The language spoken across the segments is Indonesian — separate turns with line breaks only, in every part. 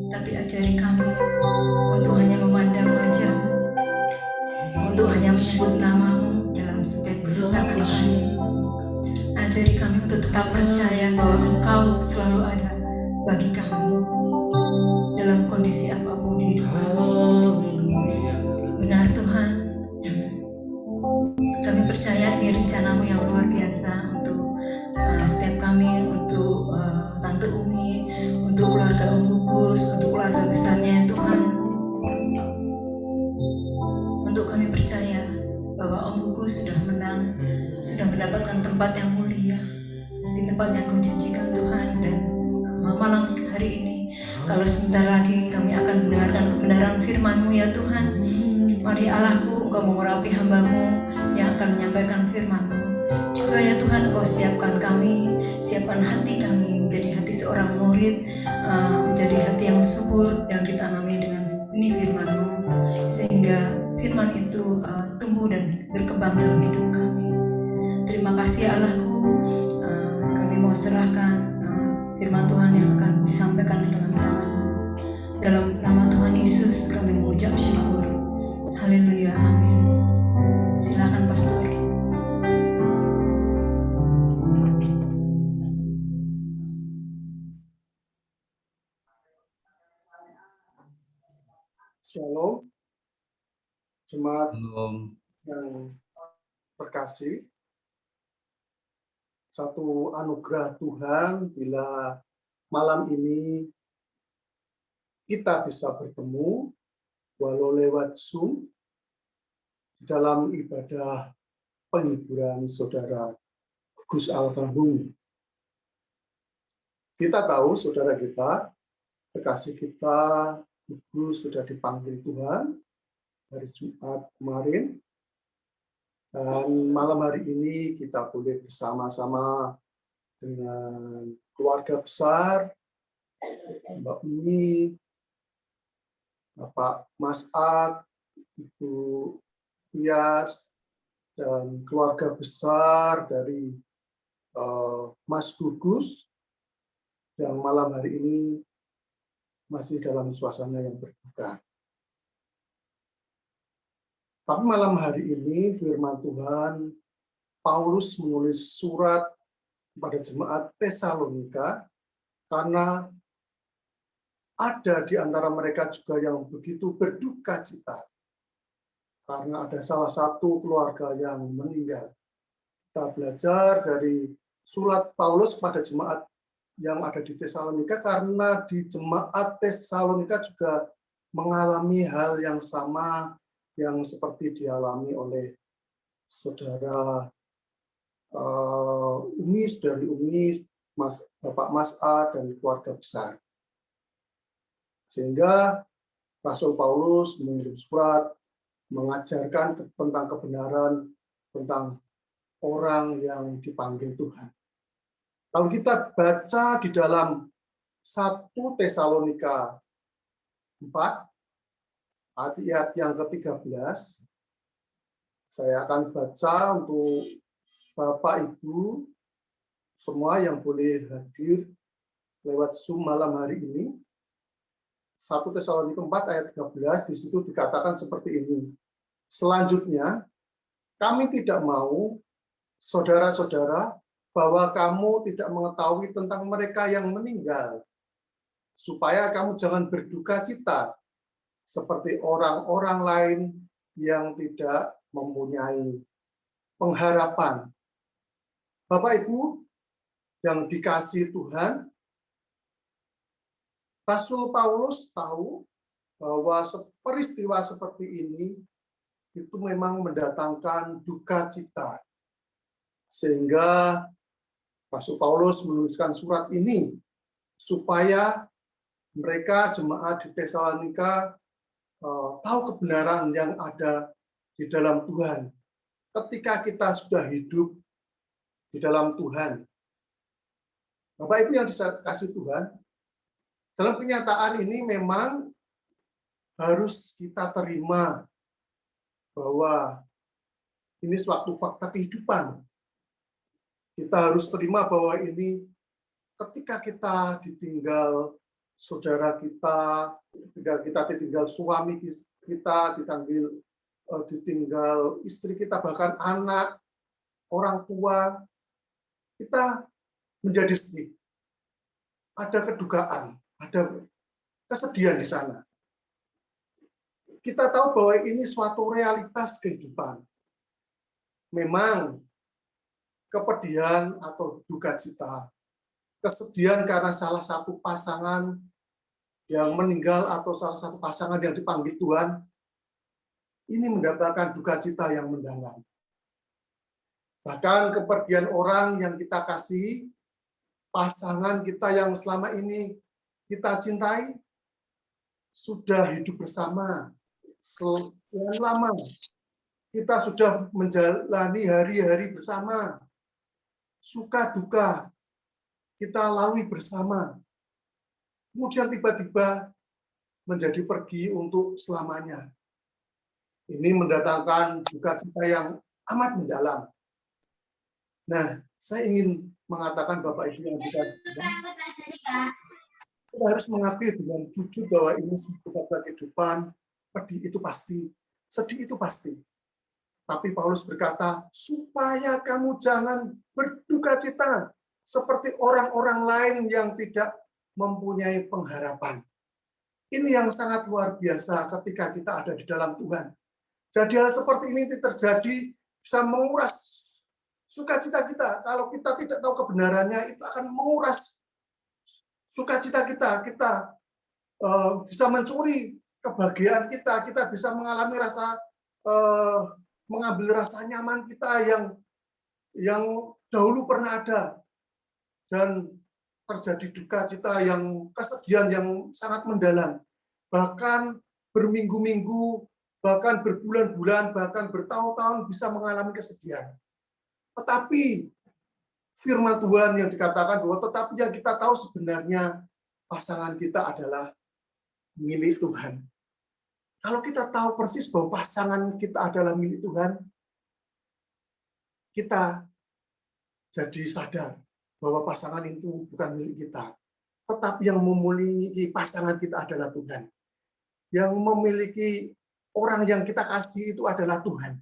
Tapi ajari kami untuk hanya memandang wajah-Mu menyebut namamu dalam setiap kesesakan kami. Ajari kami untuk tetap percaya bahwa Engkau selalu ada bagi kami dalam kondisi apapun di hidup kami. Benar Tuhan, kami percaya ini rencanamu yang luar biasa untuk setiap kami, untuk Tante Umi, untuk keluarga Om Gugus, untuk keluarga besarnya Tuhan. Untuk kami percaya bahwa Om Gugus sudah menang, sudah mendapatkan tempat yang mulia, di tempat yang Kau janjikan Tuhan. Dan malam hari ini, kalau sebentar lagi kami akan mendengarkan kebenaran firman-Mu ya Tuhan. Mari Allahku, Engkau mengurapi hamba-Mu yang akan menyampaikan firman-Mu. Juga ya Tuhan, Engkau siapkan kami, siapkan hati kami menjadi hati seorang murid, menjadi hati yang subur yang ditanami dengan ini firman-Mu, sehingga firman itu tumbuh dan berkembang dalam hidup kami. Terima kasih Allahku, kami mau serahkan firman Tuhan yang akan disampaikan di dalam tangan-Mu. Dalam nama Tuhan Yesus kami mengucap syukur. Haleluya, amin. Silakan Pastor.
Shalom, jemaat yang terkasih. Satu anugerah Tuhan bila malam ini kita bisa bertemu walau lewat Zoom dalam ibadah penghiburan saudara Gus Almarhum. Kita tahu saudara kita, kekasih kita, Gus sudah dipanggil Tuhan hari Jumat kemarin. Dan malam hari ini kita boleh bersama-sama dengan keluarga besar, Mbak Umi, Bapak Mas Ad, Ibu Tias, dan keluarga besar dari Mas Gugus, yang malam hari ini masih dalam suasana yang berduka. Tapi malam hari ini firman Tuhan, Paulus menulis surat kepada jemaat Tesalonika karena ada di antara mereka juga yang begitu berduka cita karena ada salah satu keluarga yang meninggal. Kita belajar dari surat Paulus pada jemaat yang ada di Tesalonika karena di jemaat Tesalonika juga mengalami hal yang sama yang seperti dialami oleh saudara Umis dari Umis, Bapak Mas A, dan keluarga besar. Sehingga Rasul Paulus mengirim surat mengajarkan tentang kebenaran tentang orang yang dipanggil Tuhan. Kalau kita baca di dalam 1 Tesalonika 4, ayat yang ke-13, saya akan baca untuk Bapak Ibu semua yang boleh hadir lewat Zoom malam hari ini. 1 Tesalonika 4 ayat 13, di situ dikatakan seperti ini. Selanjutnya, kami tidak mau, saudara-saudara, bahwa kamu tidak mengetahui tentang mereka yang meninggal, supaya kamu jangan berduka cita seperti orang-orang lain yang tidak mempunyai pengharapan. Bapak Ibu yang dikasihi Tuhan, Rasul Paulus tahu bahwa peristiwa seperti ini itu memang mendatangkan duka cita. Sehingga Rasul Paulus menuliskan surat ini supaya mereka jemaat di Tesalonika tahu kebenaran yang ada di dalam Tuhan. Ketika kita sudah hidup di dalam Tuhan. Bapak Ibu yang dikasihi Tuhan, dalam kenyataan ini memang harus kita terima bahwa ini suatu fakta kehidupan. Kita harus terima bahwa ini ketika kita ditinggal saudara kita, ketika kita ditinggal suami kita, ditinggal istri kita, bahkan anak, orang tua, kita menjadi sedih. Ada kedukaan, ada kesedihan di sana. Kita tahu bahwa ini suatu realitas kehidupan. Memang kepedihan atau duka cita, kesedihan karena salah satu pasangan yang meninggal atau salah satu pasangan yang dipanggil Tuhan, ini mendapatkan duka cita yang mendalam. Bahkan kepergian orang yang kita kasih, pasangan kita yang selama ini kita cintai, sudah hidup bersama sekian lama. Kita sudah menjalani hari-hari bersama, suka duka kita lalui bersama. Kemudian tiba-tiba menjadi pergi untuk selamanya. Ini mendatangkan duka cita yang amat mendalam. Nah, saya ingin mengatakan Bapak Ibu yang dikasihi, kita harus mengakui dengan jujur bahwa ini sebuah kehidupan, pedih itu pasti, sedih itu pasti. Tapi Paulus berkata, supaya kamu jangan berduka cita seperti orang-orang lain yang tidak mempunyai pengharapan. Ini yang sangat luar biasa ketika kita ada di dalam Tuhan. Jadi hal seperti ini terjadi bisa menguras sukacita kita. Kalau kita tidak tahu kebenarannya, itu akan menguras sukacita kita. Kita bisa mencuri kebahagiaan kita. Kita bisa mengalami rasa mengambil rasa nyaman kita yang dahulu pernah ada, dan terjadi duka cita yang kesedihan yang sangat mendalam, bahkan berminggu-minggu, bahkan berbulan-bulan, bahkan bertahun-tahun bisa mengalami kesedihan. Tetapi firman Tuhan yang dikatakan bahwa tetapi yang kita tahu sebenarnya pasangan kita adalah milik Tuhan. Kalau kita tahu persis bahwa pasangan kita adalah milik Tuhan, kita jadi sadar bahwa pasangan itu bukan milik kita. Tetapi yang memiliki pasangan kita adalah Tuhan. Yang memiliki orang yang kita kasih itu adalah Tuhan.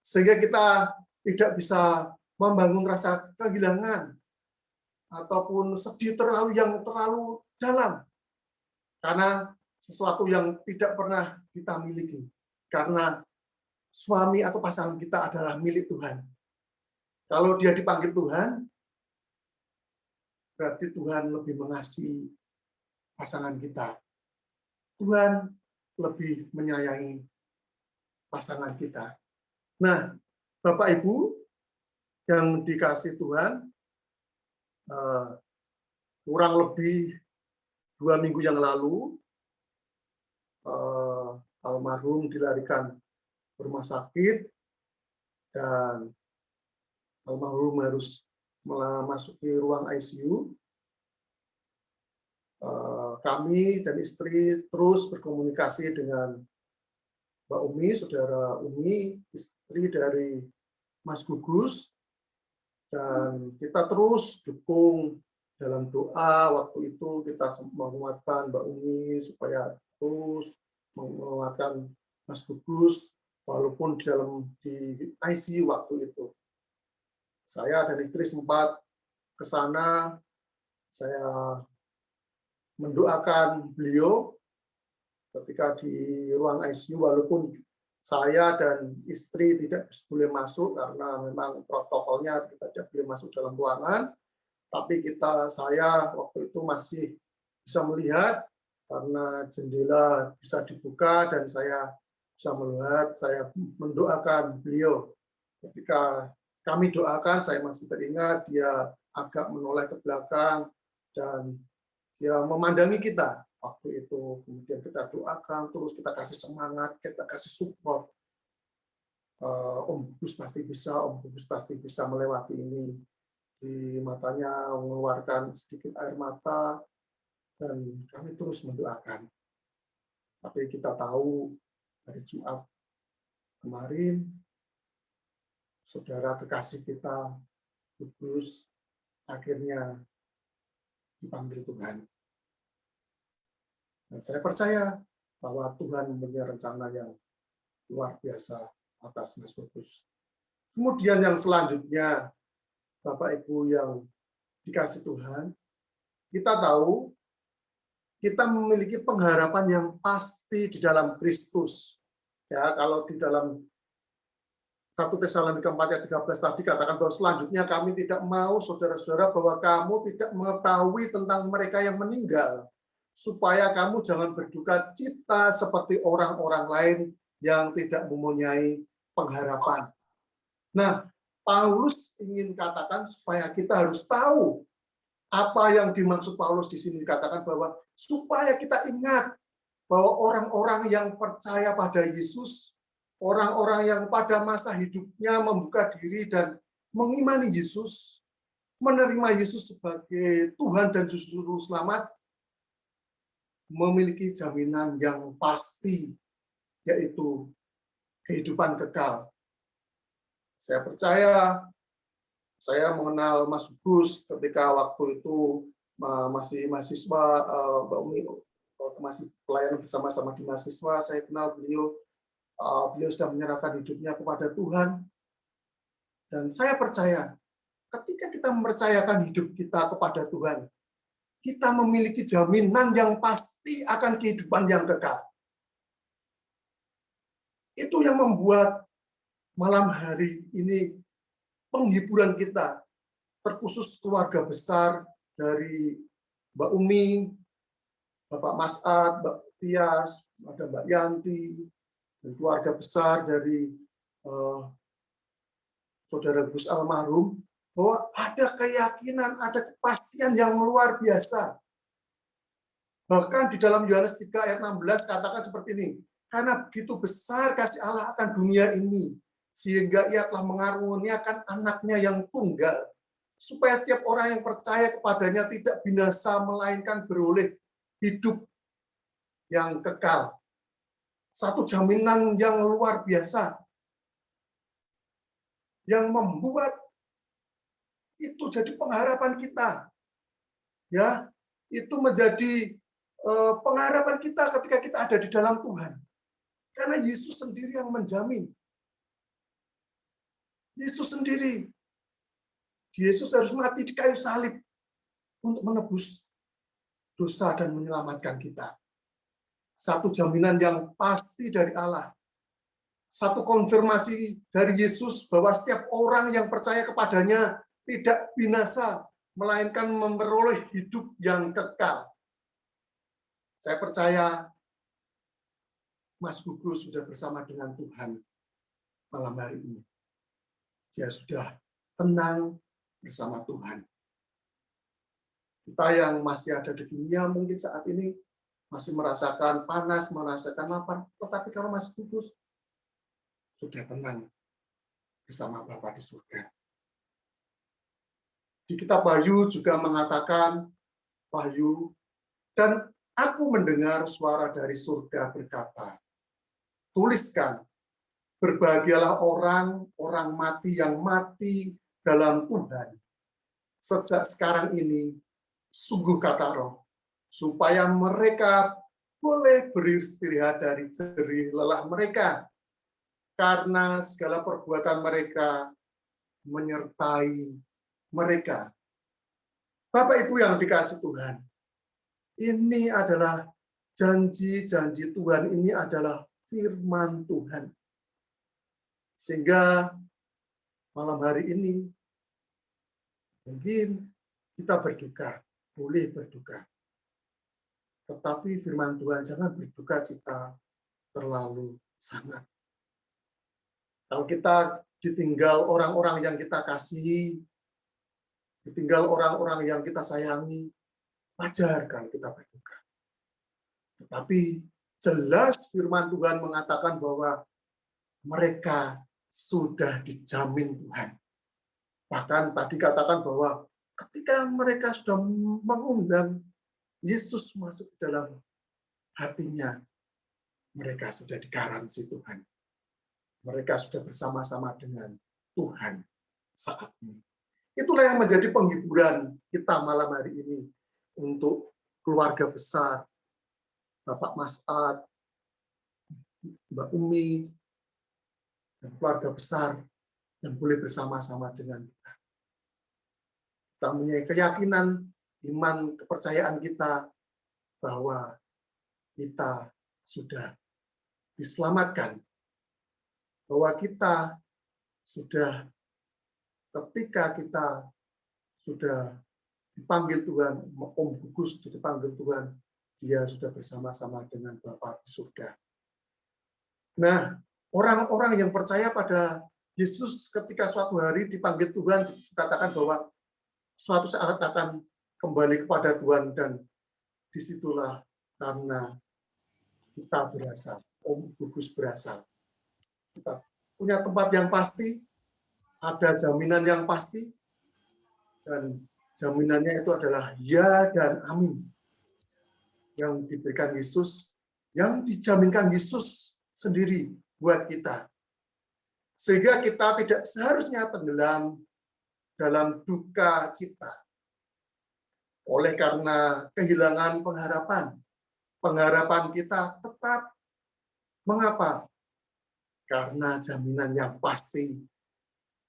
Sehingga kita tidak bisa membangun rasa kehilangan ataupun sedih yang terlalu dalam. Karena sesuatu yang tidak pernah kita miliki. Karena suami atau pasangan kita adalah milik Tuhan. Kalau dia dipanggil Tuhan, berarti Tuhan lebih mengasihi pasangan kita. Tuhan lebih menyayangi pasangan kita. Nah, Bapak Ibu yang dikasihi Tuhan, kurang lebih 2 minggu yang lalu, almarhum dilarikan ke rumah sakit dan almarhum harus memasuki ruang ICU. Kami dan istri terus berkomunikasi dengan Mbak Umi, saudara Umi, istri dari Mas Gugus, dan kita terus dukung dalam doa. Waktu itu kita menguatkan Mbak Umi supaya terus menguatkan Mas Gugus walaupun di ICU waktu itu. Saya dan istri sempat ke sana, saya mendoakan beliau ketika di ruang ICU, walaupun saya dan istri tidak boleh masuk karena memang protokolnya kita tidak boleh masuk dalam ruangan, tapi saya waktu itu masih bisa melihat karena jendela bisa dibuka dan saya bisa melihat, saya mendoakan beliau. Ketika kami doakan, saya masih teringat dia agak menoleh ke belakang dan dia memandangi kita waktu itu. Kemudian kita doakan, terus kita kasih semangat, kita kasih support. Om Gugus pasti bisa, Om Gugus pasti bisa melewati ini. Di matanya mengeluarkan sedikit air mata, dan kami terus mendoakan. Tapi kita tahu hari Jumat kemarin, saudara kekasih kita, Gugus, akhirnya dipanggil Tuhan. Dan saya percaya bahwa Tuhan mempunyai rencana yang luar biasa atas Mas Bagus. Kemudian yang selanjutnya, Bapak Ibu yang dikasih Tuhan, kita tahu kita memiliki pengharapan yang pasti di dalam Kristus. Ya, kalau di dalam 1 Tesalonika 4 ayat 13 tadi katakan bahwa selanjutnya kami tidak mau saudara-saudara bahwa kamu tidak mengetahui tentang mereka yang meninggal, supaya kamu jangan berduka cita seperti orang-orang lain yang tidak mempunyai pengharapan. Nah, Paulus ingin katakan supaya kita harus tahu apa yang dimaksud Paulus di sini, dikatakan bahwa supaya kita ingat bahwa orang-orang yang percaya pada Yesus, orang-orang yang pada masa hidupnya membuka diri dan mengimani Yesus, menerima Yesus sebagai Tuhan dan Juru Selamat, memiliki jaminan yang pasti, yaitu kehidupan kekal. Saya percaya, saya mengenal Mas Gus ketika waktu itu masih mahasiswa, Mbak Umi masih pelayanan bersama-sama di mahasiswa. Saya kenal beliau, beliau sudah menyerahkan hidupnya kepada Tuhan. Dan saya percaya, ketika kita mempercayakan hidup kita kepada Tuhan, kita memiliki jaminan yang pasti akan kehidupan yang kekal. Itu yang membuat malam hari ini penghiburan kita, terkhusus keluarga besar dari Mbak Umi, Bapak Mas'ad, Mbak Tias, ada Mbak Yanti, dan keluarga besar dari Saudara Gus almarhum, bahwa ada keyakinan, ada kepastian yang luar biasa. Bahkan di dalam Yohanes 3 ayat 16 katakan seperti ini, karena begitu besar kasih Allah akan dunia ini, sehingga ia telah mengaruniakan anaknya yang tunggal, supaya setiap orang yang percaya kepadanya tidak binasa, melainkan beroleh hidup yang kekal. Satu jaminan yang luar biasa, yang membuat itu jadi pengharapan kita. Ya, itu menjadi pengharapan kita ketika kita ada di dalam Tuhan. Karena Yesus sendiri yang menjamin. Yesus sendiri. Yesus harus mati di kayu salib untuk menebus dosa dan menyelamatkan kita. Satu jaminan yang pasti dari Allah. Satu konfirmasi dari Yesus bahwa setiap orang yang percaya kepadanya tidak binasa, melainkan memperoleh hidup yang kekal. Saya percaya Mas Gugus sudah bersama dengan Tuhan malam hari ini. Dia sudah tenang bersama Tuhan. Kita yang masih ada di dunia mungkin saat ini masih merasakan panas, merasakan lapar. Tetapi kalau Mas Gugus sudah tenang bersama Bapa di surga. Di kitab Wahyu juga mengatakan, Wahyu, dan aku mendengar suara dari surga berkata, tuliskan, berbahagialah orang mati yang mati dalam Tuhan. Sejak sekarang ini, sungguh kata Roh, supaya mereka boleh beristirahat dari jerih lelah mereka, karena segala perbuatan mereka menyertai mereka. Bapak Ibu yang dikasih Tuhan, ini adalah janji-janji Tuhan, ini adalah firman Tuhan. Sehingga malam hari ini mungkin kita berduka, boleh berduka. Tetapi firman Tuhan, jangan berduka cita terlalu sangat. Kalau kita ditinggal orang-orang yang kita kasihi, ditinggal orang-orang yang kita sayangi, wajar kan kita berduka. Tetapi jelas firman Tuhan mengatakan bahwa mereka sudah dijamin Tuhan. Bahkan tadi katakan bahwa ketika mereka sudah mengundang Yesus masuk ke dalam hatinya, mereka sudah digaransi Tuhan. Mereka sudah bersama-sama dengan Tuhan saat ini. Itulah yang menjadi penghiburan kita malam hari ini untuk keluarga besar, Bapak Mas'ad, Mbak Umi, dan keluarga besar yang boleh bersama-sama dengan kita. Kita mempunyai keyakinan, iman, kepercayaan kita bahwa kita sudah diselamatkan, bahwa kita sudah, ketika kita sudah dipanggil Tuhan, Om Gugus sudah dipanggil Tuhan, dia sudah bersama-sama dengan Bapa di surga. Nah, orang-orang yang percaya pada Yesus ketika suatu hari dipanggil Tuhan, dikatakan bahwa suatu saat akan kembali kepada Tuhan, dan disitulah karena kita berasal, Om Gugus berasal. Kita punya tempat yang pasti, ada jaminan yang pasti, dan jaminannya itu adalah ya dan amin yang diberikan Yesus, yang dijaminkan Yesus sendiri buat kita. Sehingga kita tidak seharusnya tenggelam dalam duka cita oleh karena kehilangan pengharapan. Pengharapan kita tetap. Mengapa? Karena jaminan yang pasti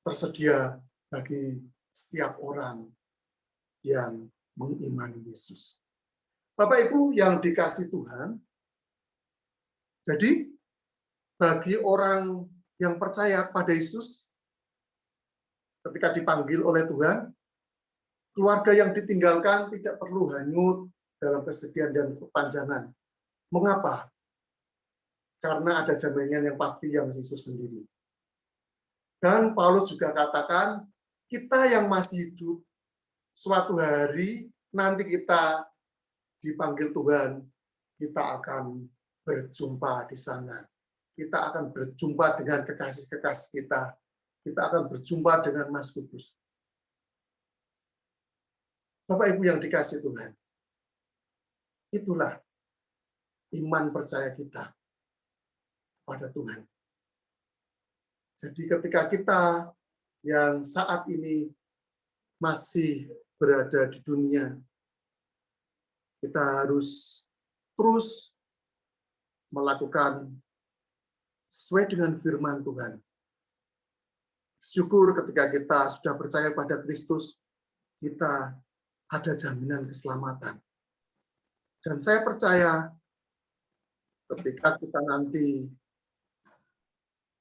tersedia bagi setiap orang yang mengimani Yesus. Bapak Ibu yang dikasihi Tuhan, jadi bagi orang yang percaya pada Yesus, ketika dipanggil oleh Tuhan, keluarga yang ditinggalkan tidak perlu hanyut dalam kesedihan dan kepanjangan. Mengapa? Karena ada jaminan yang pasti yang Yesus sendiri. Dan Paulus juga katakan, kita yang masih hidup, suatu hari nanti kita dipanggil Tuhan, kita akan berjumpa di sana. Kita akan berjumpa dengan kekasih-kekasih kita. Kita akan berjumpa dengan Mas Kudus. Bapak Ibu yang dikasihi Tuhan, itulah iman percaya kita pada Tuhan. Jadi ketika kita yang saat ini masih berada di dunia, kita harus terus melakukan sesuai dengan firman Tuhan. Syukur ketika kita sudah percaya pada Kristus, kita ada jaminan keselamatan. Dan saya percaya ketika kita nanti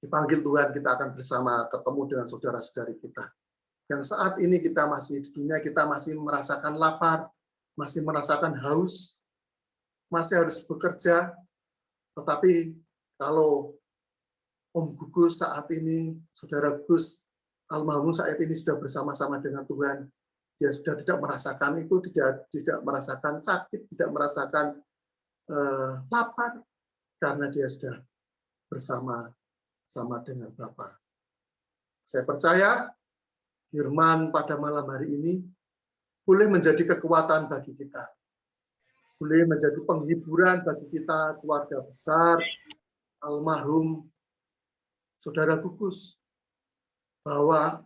dipanggil Tuhan, kita akan bersama ketemu dengan saudara-saudari kita. Yang saat ini kita masih di dunia, kita masih merasakan lapar, masih merasakan haus, masih harus bekerja. Tetapi kalau Om Gugus saat ini, Saudara Gugus almarhum saat ini sudah bersama-sama dengan Tuhan, dia sudah tidak merasakan itu, tidak merasakan sakit, tidak merasakan lapar, karena dia sudah bersama-sama dengan Bapa. Saya percaya firman pada malam hari ini boleh menjadi kekuatan bagi kita, boleh menjadi penghiburan bagi kita, keluarga besar almarhum Saudara Gugus, bahwa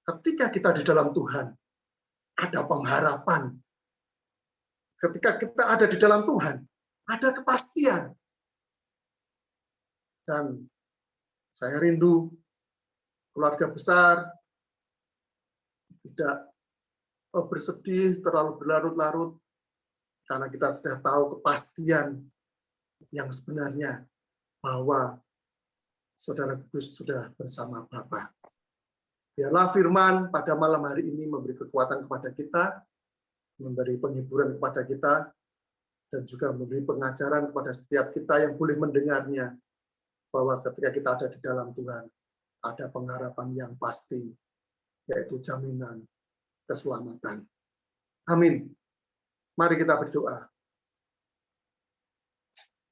ketika kita di dalam Tuhan, ada pengharapan. Ketika kita ada di dalam Tuhan, ada kepastian. Dan saya rindu keluarga besar tidak bersedih terlalu berlarut-larut, karena kita sudah tahu kepastian yang sebenarnya bahwa Saudara Gugus sudah bersama Bapa. Biarlah firman pada malam hari ini memberi kekuatan kepada kita, memberi penghiburan kepada kita, dan juga memberi pengajaran kepada setiap kita yang boleh mendengarnya, bahwa ketika kita ada di dalam Tuhan, ada pengharapan yang pasti, yaitu jaminan keselamatan. Amin. Mari kita berdoa.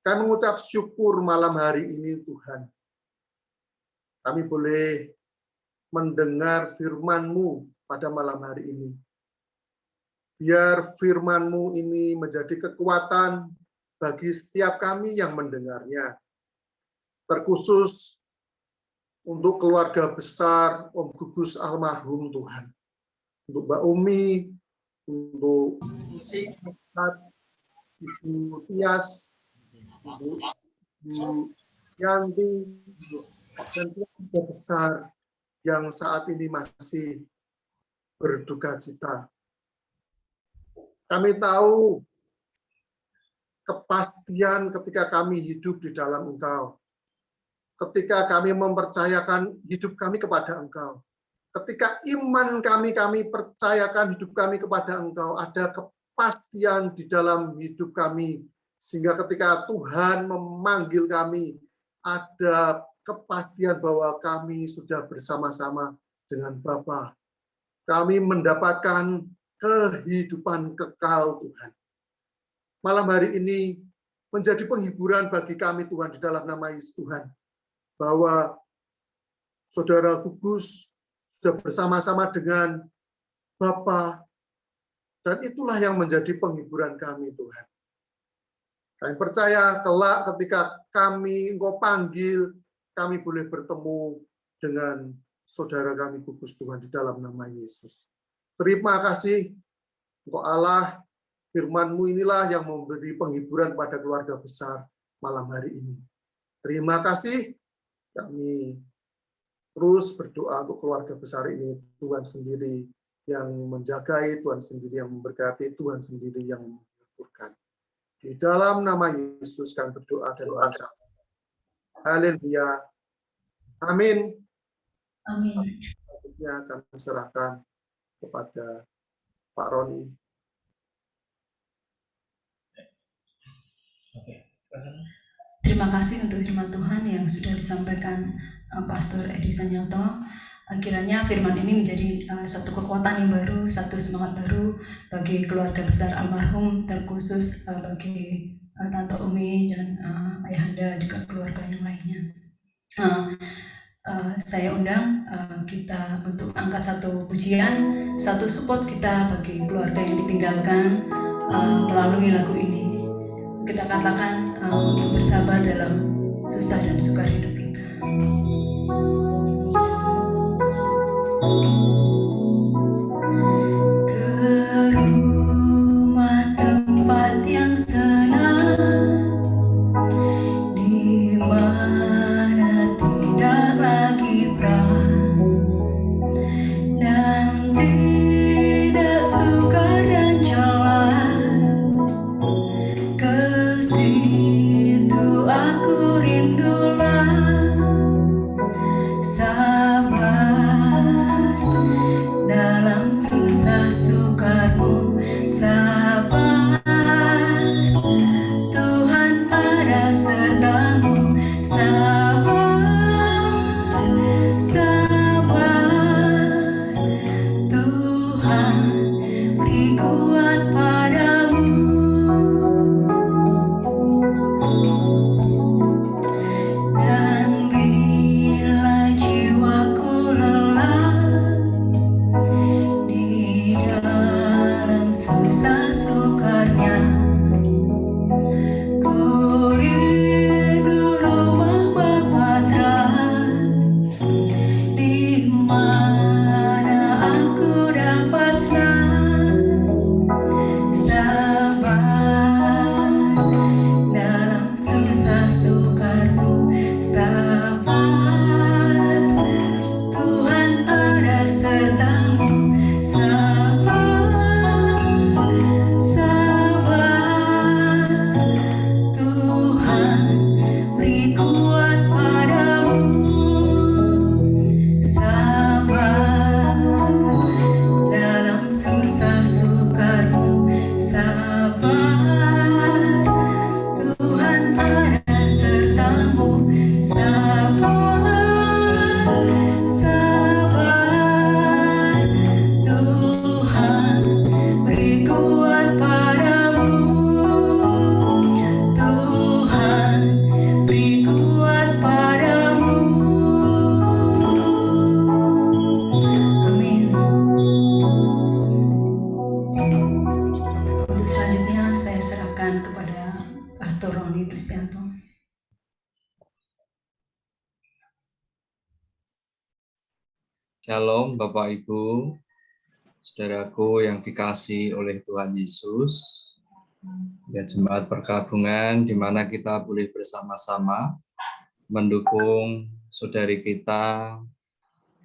Kami mengucap syukur malam hari ini, Tuhan. Kami boleh mendengar firman-Mu pada malam hari ini. Biar firman-Mu ini menjadi kekuatan bagi setiap kami yang mendengarnya. Terkhusus untuk keluarga besar Om Gugus almarhum, Tuhan. Untuk Mbak Umi, untuk Ibu Tias, Ibu Yanti, dan keluarga besar yang saat ini masih berduka cita. Kami tahu kepastian ketika kami hidup di dalam Engkau, ketika kami mempercayakan hidup kami kepada Engkau, ketika iman kami percayakan hidup kami kepada Engkau, ada kepastian di dalam hidup kami, sehingga ketika Tuhan memanggil kami, ada kepastian bahwa kami sudah bersama-sama dengan Bapa. Kami mendapatkan kehidupan kekal Tuhan. Malam hari ini menjadi penghiburan bagi kami Tuhan di dalam nama Yesus Tuhan, bahwa Saudara Gugus sudah bersama-sama dengan Bapa, dan itulah yang menjadi penghiburan kami Tuhan. Kami percaya kelak ketika kami Engkau panggil, kami boleh bertemu dengan saudara kami Gugus Tuhan di dalam nama Yesus. Terima kasih Engkau Allah, firman-Mu inilah yang memberi penghiburan pada keluarga besar malam hari ini. Terima kasih, kami terus berdoa untuk keluarga besar ini. Tuhan sendiri yang menjagai, Tuhan sendiri yang memberkati, Tuhan sendiri yang menghiburkan. Di dalam nama Yesus kami berdoa dan mengucap. Haleluya. Amin.
Amin.
Selanjutnya kami serahkan kepada Pak Roni.
Terima kasih untuk firman Tuhan yang sudah disampaikan Pastor Edi Sanyoto. Kiranya firman ini menjadi satu kekuatan yang baru, satu semangat baru bagi keluarga besar almarhum, terkhusus bagi Tante Umi dan Ayahanda juga keluarga yang lainnya. Saya undang kita untuk angkat satu pujian, satu support kita bagi keluarga yang ditinggalkan melalui lagu ini. Kita katakan untuk bersabar dalam susah dan sukar hidup kita. Ke rumah tempat yang senang, di mana tidak lagi perang dan tidak sukar dan celah. Ke situ aku rindulah, sabar dalam susah sukarmu, sabar, Tuhan ada sertamu, sabar, sabar, Tuhan beri kuat padamu. Dan bila jiwaku lelah di dalam susah sukarnya, ku rindu rumah Bapa terang, di mana aku dapat senang, sabar dalam susah sukarmu, sabar, Tuhan ada sertamu, sabar, sabar, Tuhan beri kuat padamu, sabar dalam susah sukarmu, sabar, Tuhan ada sertamu, sabar, sabar, Tuhan beri kuat padamu, Tuhan beri kuat padamu. Amin. Untuk selanjutnya saya serahkan kepada Pastor Roni Kristianto.
Shalom Bapak Ibu, saudaraku yang dikasihi oleh Tuhan Yesus, ya jemaat perkabungan di mana kita boleh bersama-sama mendukung saudari kita,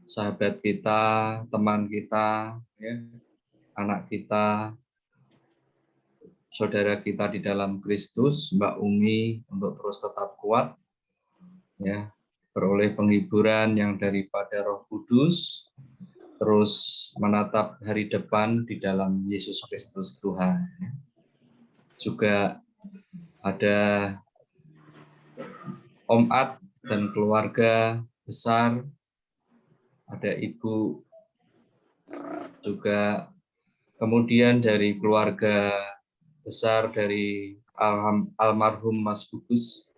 sahabat kita, teman kita, ya, anak kita, saudara kita di dalam Kristus, Mbak Umi, untuk terus tetap kuat, ya, beroleh penghiburan yang daripada Roh Kudus, terus menatap hari depan di dalam Yesus Kristus Tuhan. Juga ada Om Ad dan keluarga besar, ada Ibu juga, kemudian dari keluarga besar dari almarhum Mas Gugus,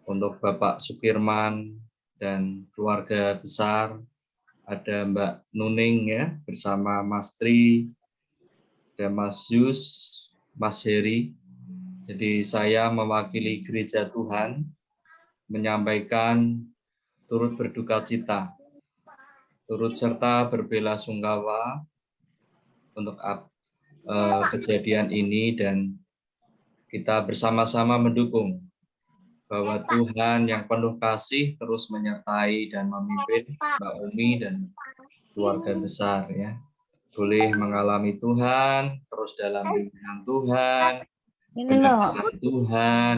untuk Bapak Sukirman dan keluarga besar, ada Mbak Nuning ya bersama Mas Tri, ada Mas Yus, Mas Heri. Jadi saya mewakili Gereja Tuhan menyampaikan turut berduka cita, turut serta berbelasungkawa untuk kejadian ini, dan kita bersama-sama mendukung bahwa Tuhan yang penuh kasih terus menyertai dan memimpin Mbak Umi dan keluarga besar ya. Boleh mengalami Tuhan, terus dalam pimpinan Tuhan, penyertaan Tuhan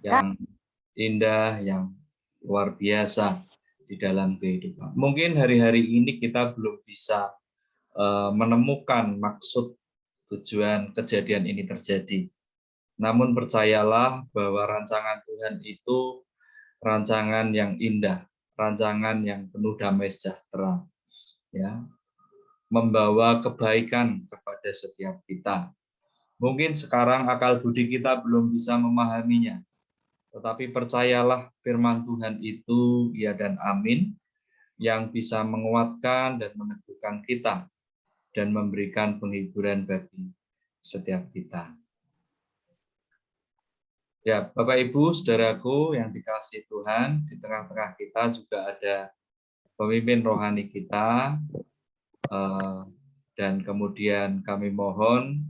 yang indah, yang luar biasa di dalam kehidupan. Mungkin hari-hari ini kita belum bisa menemukan maksud tujuan kejadian ini terjadi. Namun percayalah bahwa rancangan Tuhan itu rancangan yang indah, rancangan yang penuh damai sejahtera, ya, membawa kebaikan kepada setiap kita. Mungkin sekarang akal budi kita belum bisa memahaminya, tetapi percayalah firman Tuhan itu ya dan amin, yang bisa menguatkan dan meneguhkan kita dan memberikan penghiburan bagi setiap kita. Ya, Bapak Ibu, saudaraku yang dikasihi Tuhan, di tengah-tengah kita juga ada pemimpin rohani kita, dan kemudian kami mohon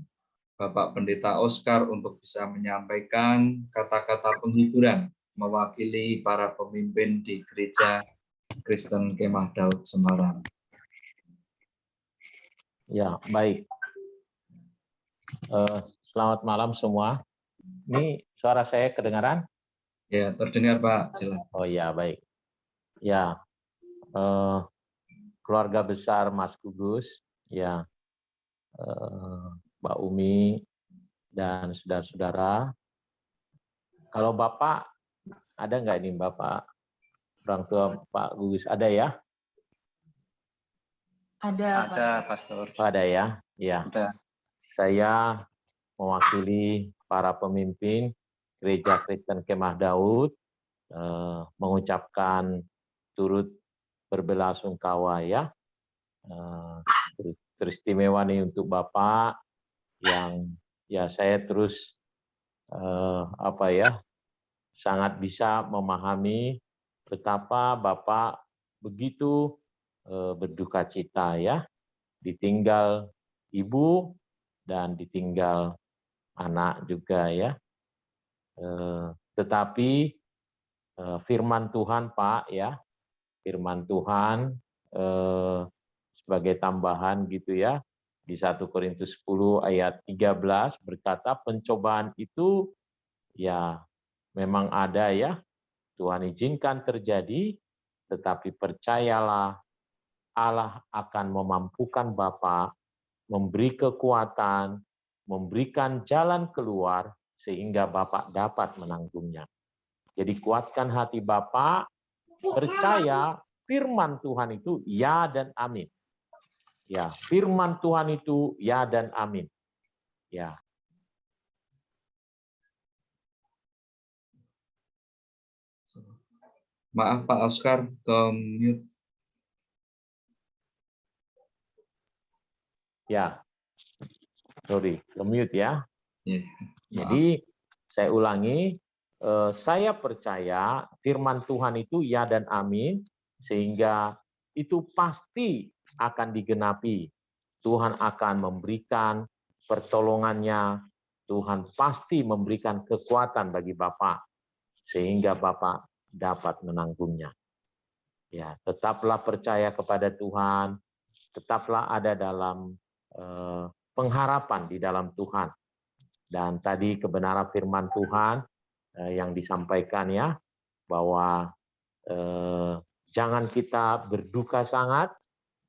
Bapak Pendeta Oscar untuk bisa menyampaikan kata-kata penghiburan mewakili para pemimpin di Gereja Kristen Kemah Daud Semarang.
Ya, baik. Selamat malam semua. Ini suara saya kedengaran?
Ya, terdengar Pak. Silakan.
Oh ya, baik. Ya, keluarga besar Mas Gugus, ya, Mbak Umi dan saudara-saudara. Kalau Bapak ada nggak ini Bapak, orang tua Pak Gugus, ada ya?
Ada,
Pastor.
Ada ya? Ya.
Ada.
Saya mewakili para pemimpin Gereja Kristen Kemah Daud mengucapkan turut berbelasungkawa ya. Teristimewa nih untuk Bapak yang ya saya terus sangat bisa memahami betapa Bapak begitu berduka cita ya, ditinggal ibu dan ditinggal anak juga ya. Tetapi firman Tuhan Pak ya, firman Tuhan sebagai tambahan gitu ya, di 1 Korintus 10 ayat 13 berkata pencobaan itu ya memang ada ya, Tuhan izinkan terjadi, tetapi percayalah Allah akan memampukan Bapak, memberi kekuatan, memberikan jalan keluar, sehingga Bapak dapat menanggungnya. Jadi kuatkan hati Bapak, percaya firman Tuhan itu ya dan amin. Ya, firman Tuhan itu ya dan amin. Ya.
Maaf Pak Oscar, mute.
Ya, sorry, mute ya.
Yeah.
Jadi saya ulangi, saya percaya firman Tuhan itu ya dan amin, sehingga itu pasti akan digenapi. Tuhan akan memberikan pertolongannya, Tuhan pasti memberikan kekuatan bagi Bapak, sehingga Bapak dapat menanggungnya. Ya, tetaplah percaya kepada Tuhan, tetaplah ada dalam pengharapan di dalam Tuhan. Dan tadi kebenaran firman Tuhan yang disampaikan ya, bahwa jangan kita berduka sangat,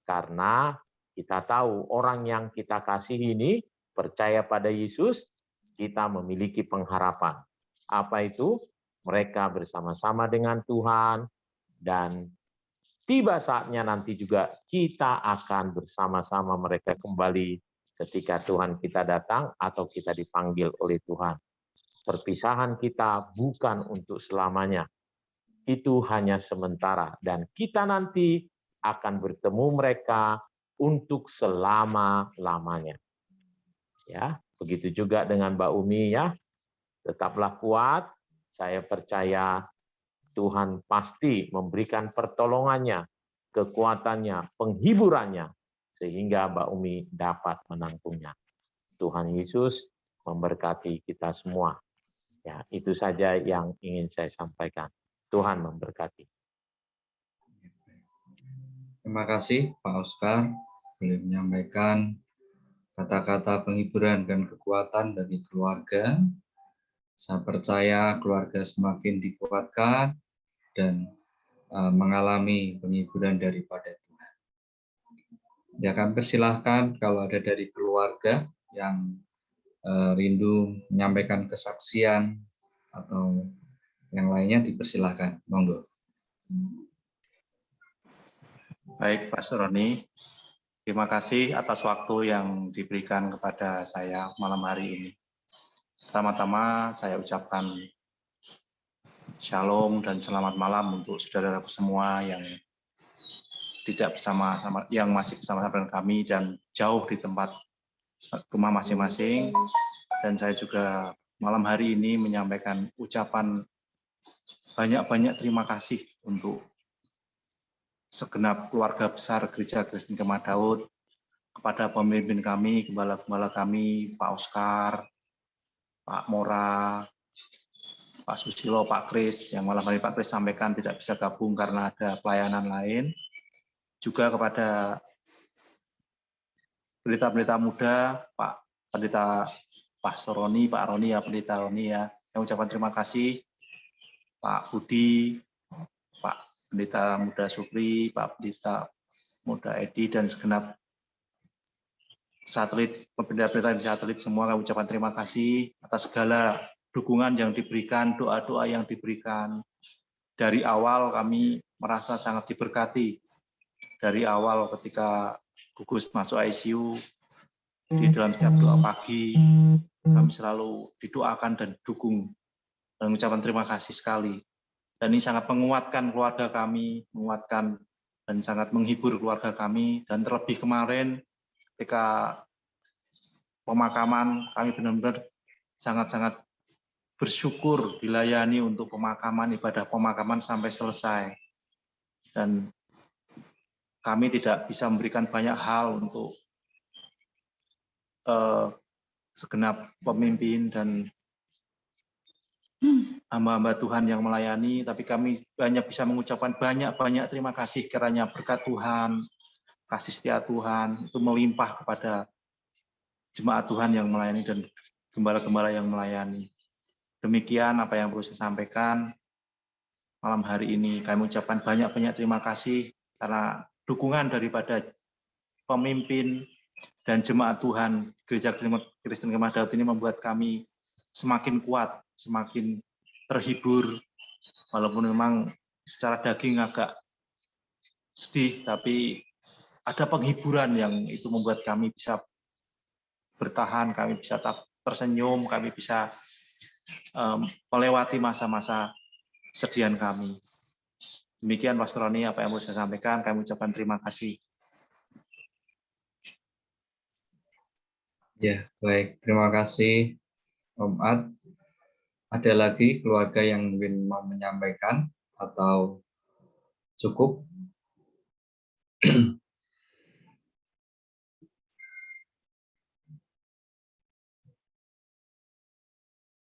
karena kita tahu orang yang kita kasih ini percaya pada Yesus, kita memiliki pengharapan. Apa itu? Mereka bersama-sama dengan Tuhan, dan tiba saatnya nanti juga kita akan bersama-sama mereka kembali ketika Tuhan kita datang atau kita dipanggil oleh Tuhan. Perpisahan kita bukan untuk selamanya. Itu hanya sementara. Dan kita nanti akan bertemu mereka untuk selama-lamanya. Ya, begitu juga dengan Mbak Umi ya. Tetaplah kuat. Saya percaya Tuhan pasti memberikan pertolongannya, kekuatannya, penghiburannya, sehingga Mbak Umi dapat menanggungnya. Tuhan Yesus memberkati kita semua. Ya, itu saja yang ingin saya sampaikan. Tuhan memberkati.
Terima kasih Pak Oscar boleh menyampaikan kata-kata penghiburan dan kekuatan bagi keluarga. Saya percaya keluarga semakin dikuatkan dan mengalami penghiburan daripada Tuhan. Ya, kami persilahkan kalau ada dari keluarga yang rindu menyampaikan kesaksian atau yang lainnya, dipersilahkan. Monggo.
Baik, Pak Roni. Terima kasih atas waktu yang diberikan kepada saya malam hari ini. Pertama-tama saya ucapkan shalom dan selamat malam untuk saudara-saudaraku semua yang tidak bersama-sama, yang masih bersama-sama dengan kami dan jauh di tempat rumah masing-masing. Dan saya juga malam hari ini menyampaikan ucapan banyak-banyak terima kasih untuk segenap keluarga besar Gereja Kristen Kemah Daud, kepada pemimpin kami, gembala-gembala kami, Pak Oscar, Pak Mora, Pak Susilo, Pak Kris, yang malam hari Pak Kris sampaikan tidak bisa gabung karena ada pelayanan lain. Juga kepada pendeta-pendeta muda, Pak Pendeta Pastor Roni, Pak Roni ya, Pendeta Roni ya, yang ucapkan terima kasih, Pak Budi, Pak Pendeta Muda Supri, Pak Pendeta Muda Edi, dan segenap satelit, pendeta-pendeta di satelit semua, kami ucapkan terima kasih atas segala dukungan yang diberikan, doa-doa yang diberikan. Dari awal kami merasa sangat diberkati. Dari awal ketika Gugus masuk ICU, di dalam setiap doa pagi, kami selalu didoakan dan didukung. Dan mengucapkan terima kasih sekali. Dan ini sangat menguatkan keluarga kami, menguatkan dan sangat menghibur keluarga kami. Dan terlebih kemarin, ketika pemakaman, kami benar-benar sangat-sangat bersyukur dilayani untuk pemakaman, ibadah pemakaman sampai selesai. Dan kami tidak bisa memberikan banyak hal untuk segenap pemimpin dan hamba-hamba Tuhan yang melayani, tapi kami hanya bisa mengucapkan banyak-banyak terima kasih kiranya berkat Tuhan, kasih setia Tuhan itu melimpah kepada jemaat Tuhan yang melayani dan gembala-gembala yang melayani. Demikian apa yang perlu saya sampaikan malam hari ini. Kami ucapkan banyak-banyak terima kasih karena dukungan daripada pemimpin dan jemaat Tuhan Gereja Kristen Kemah Daud ini membuat kami semakin kuat, semakin terhibur, walaupun memang secara daging agak sedih, tapi ada penghiburan yang itu membuat kami bisa bertahan, kami bisa tersenyum, kami bisa melewati masa-masa sedihan kami. Demikian Pastor Roni apa yang mau saya sampaikan, kami ucapkan terima kasih.
Ya, baik. Terima kasih, Om Ad. Ada lagi keluarga yang mungkin mau menyampaikan atau cukup?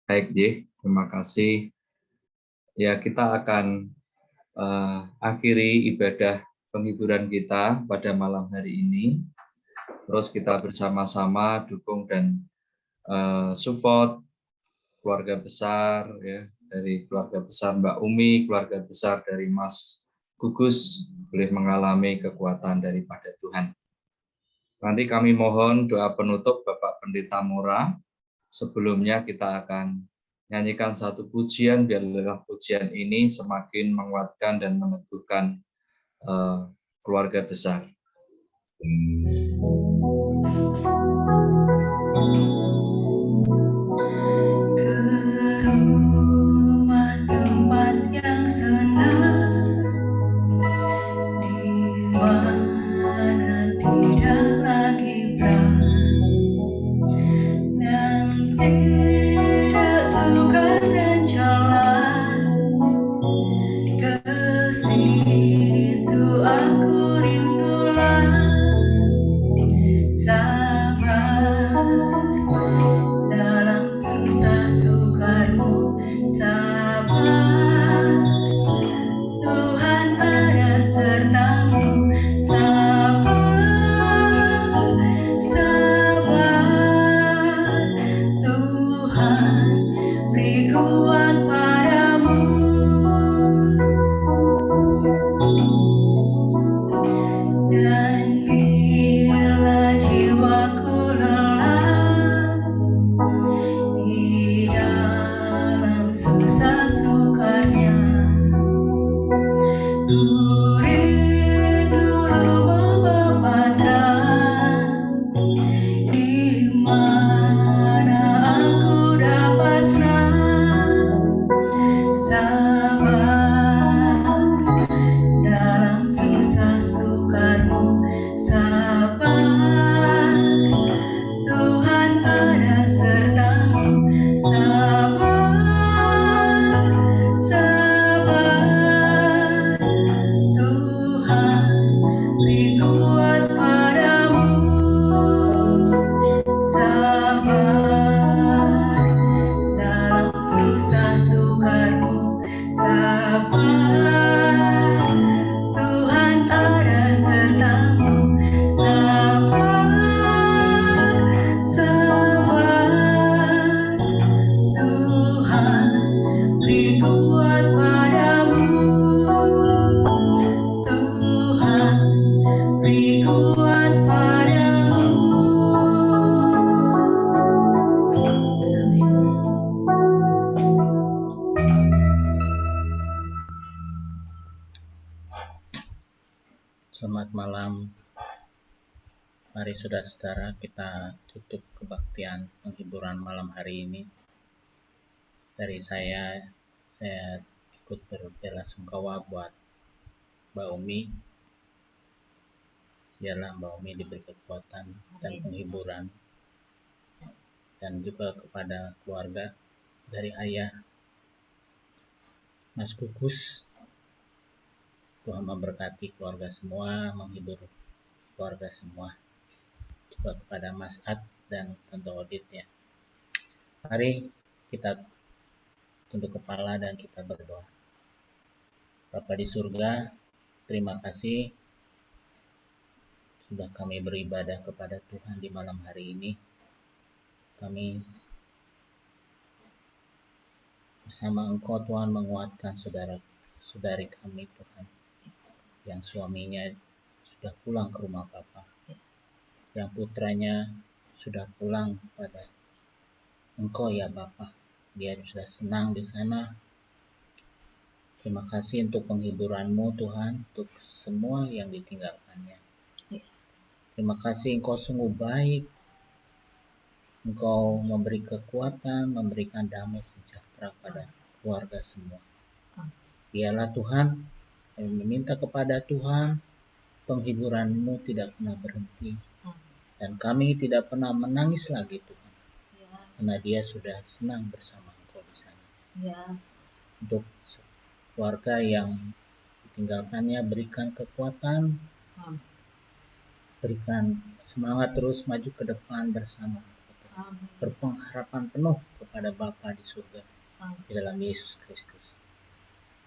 Baik, J. Terima kasih ya kita akan akhiri ibadah penghiburan kita pada malam hari ini. Terus kita bersama-sama dukung dan support keluarga besar ya, dari keluarga besar Mbak Umi, keluarga besar dari Mas Gugus boleh mengalami kekuatan daripada Tuhan. Nanti kami mohon doa penutup Bapak Pendeta Mora. Sebelumnya kita akan nyanyikan satu pujian, biarlah pujian ini semakin menguatkan dan meneguhkan keluarga besar.
Selamat malam. Mari saudara-saudara kita tutup kebaktian penghiburan malam hari ini. Dari saya ikut berbelasungkawa buat Mbak Umi. Biarlah Mbak Umi diberi kekuatan dan penghiburan. Dan juga kepada keluarga dari ayah Mas Gugus. Tuhan memberkati keluarga semua, menghibur keluarga semua. Juga kepada Mas Ad dan Tante Odit ya. Mari kita tunduk kepala dan kita berdoa. Bapa di surga, terima kasih sudah kami beribadah kepada Tuhan di malam hari ini. Kami bersama Engkau Tuhan menguatkan saudara-saudari kami Tuhan, yang suaminya sudah pulang ke rumah Bapa, yang putranya sudah pulang pada Engkau ya Bapa. Dia sudah senang di sana. Terima kasih untuk penghiburan-Mu Tuhan, untuk semua yang ditinggalkannya. Terima kasih Engkau sungguh baik. Engkau memberi kekuatan, memberikan damai sejahtera pada keluarga semua. Biarlah Tuhan, kami meminta kepada Tuhan, penghiburan-Mu tidak pernah berhenti. Dan kami tidak pernah menangis lagi Tuhan. Karena dia sudah senang bersama Engkau di sana. Untuk keluarga yang ditinggalkannya, berikan kekuatan, berikan semangat terus maju ke depan bersama Engkau Tuhan. Berpengharapan penuh kepada Bapa di surga. Di dalam Yesus Kristus.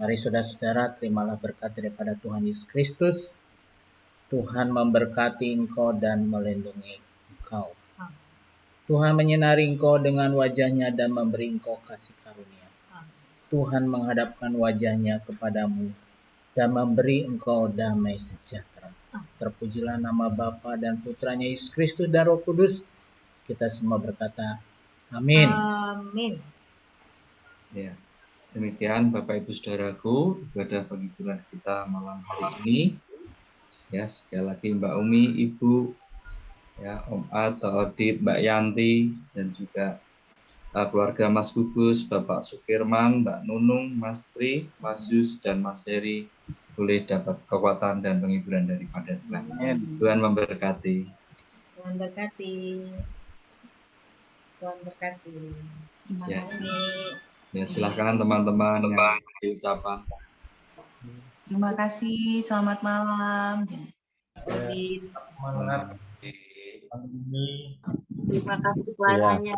Mari saudara-saudara, terimalah berkat daripada Tuhan Yesus Kristus. Tuhan memberkati engkau dan melindungi engkau. Tuhan menyinari engkau dengan wajah-Nya dan memberi engkau kasih karunia. Tuhan menghadapkan wajah-Nya kepadamu dan memberi engkau damai sejahtera. Terpujilah nama Bapa dan Putranya Yesus Kristus dan Roh Kudus. Kita semua berkata, amin.
Amin.
Ya, demikian Bapak Ibu Saudaraku, ibadah penghiburan kita malam hari ini. Ya, sekali lagi Mbak Umi, Ibu, ya, Om Ad, Odit, Mbak Yanti, dan juga keluarga Mas Gugus, Bapak Sukirman, Mbak Nunung, Mas Tri, Mas Yus, dan Mas Heri boleh dapat kekuatan dan penghiburan daripada Tuhan. Tuhan memberkati.
Tuhan berkati. Tuhan berkati. Terima
Ya.
kasih.
Ya, silakan teman-teman yang ucapan.
Terima kasih, selamat malam.
Odit.
Selamat.
Terima kasih suaranya.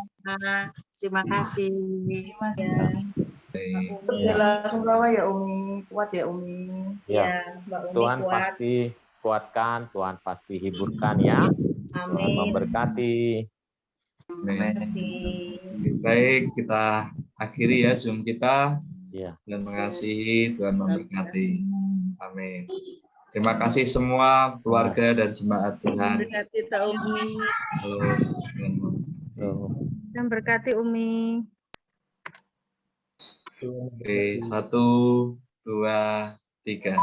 Terima kasih.
Terima
Ya.
kasih.
Umi.
Sungkawa ya Umi, kuat ya Umi.
Ya, Mbak Umi
Tuhan
kuat.
pasti kuatkan, Tuhan pasti hiburkan ya. Tuhan
Amin.
memberkati.
Baik, kita akhiri ya Zoom kita.
Ya.
Dan mengasihi, Tuhan memberkati. Amin. Terima kasih semua keluarga dan jemaat Tuhan.
Berkati Kak Umi.
Halo.
Dan berkati Umi.
Oke, 1, 2, 3.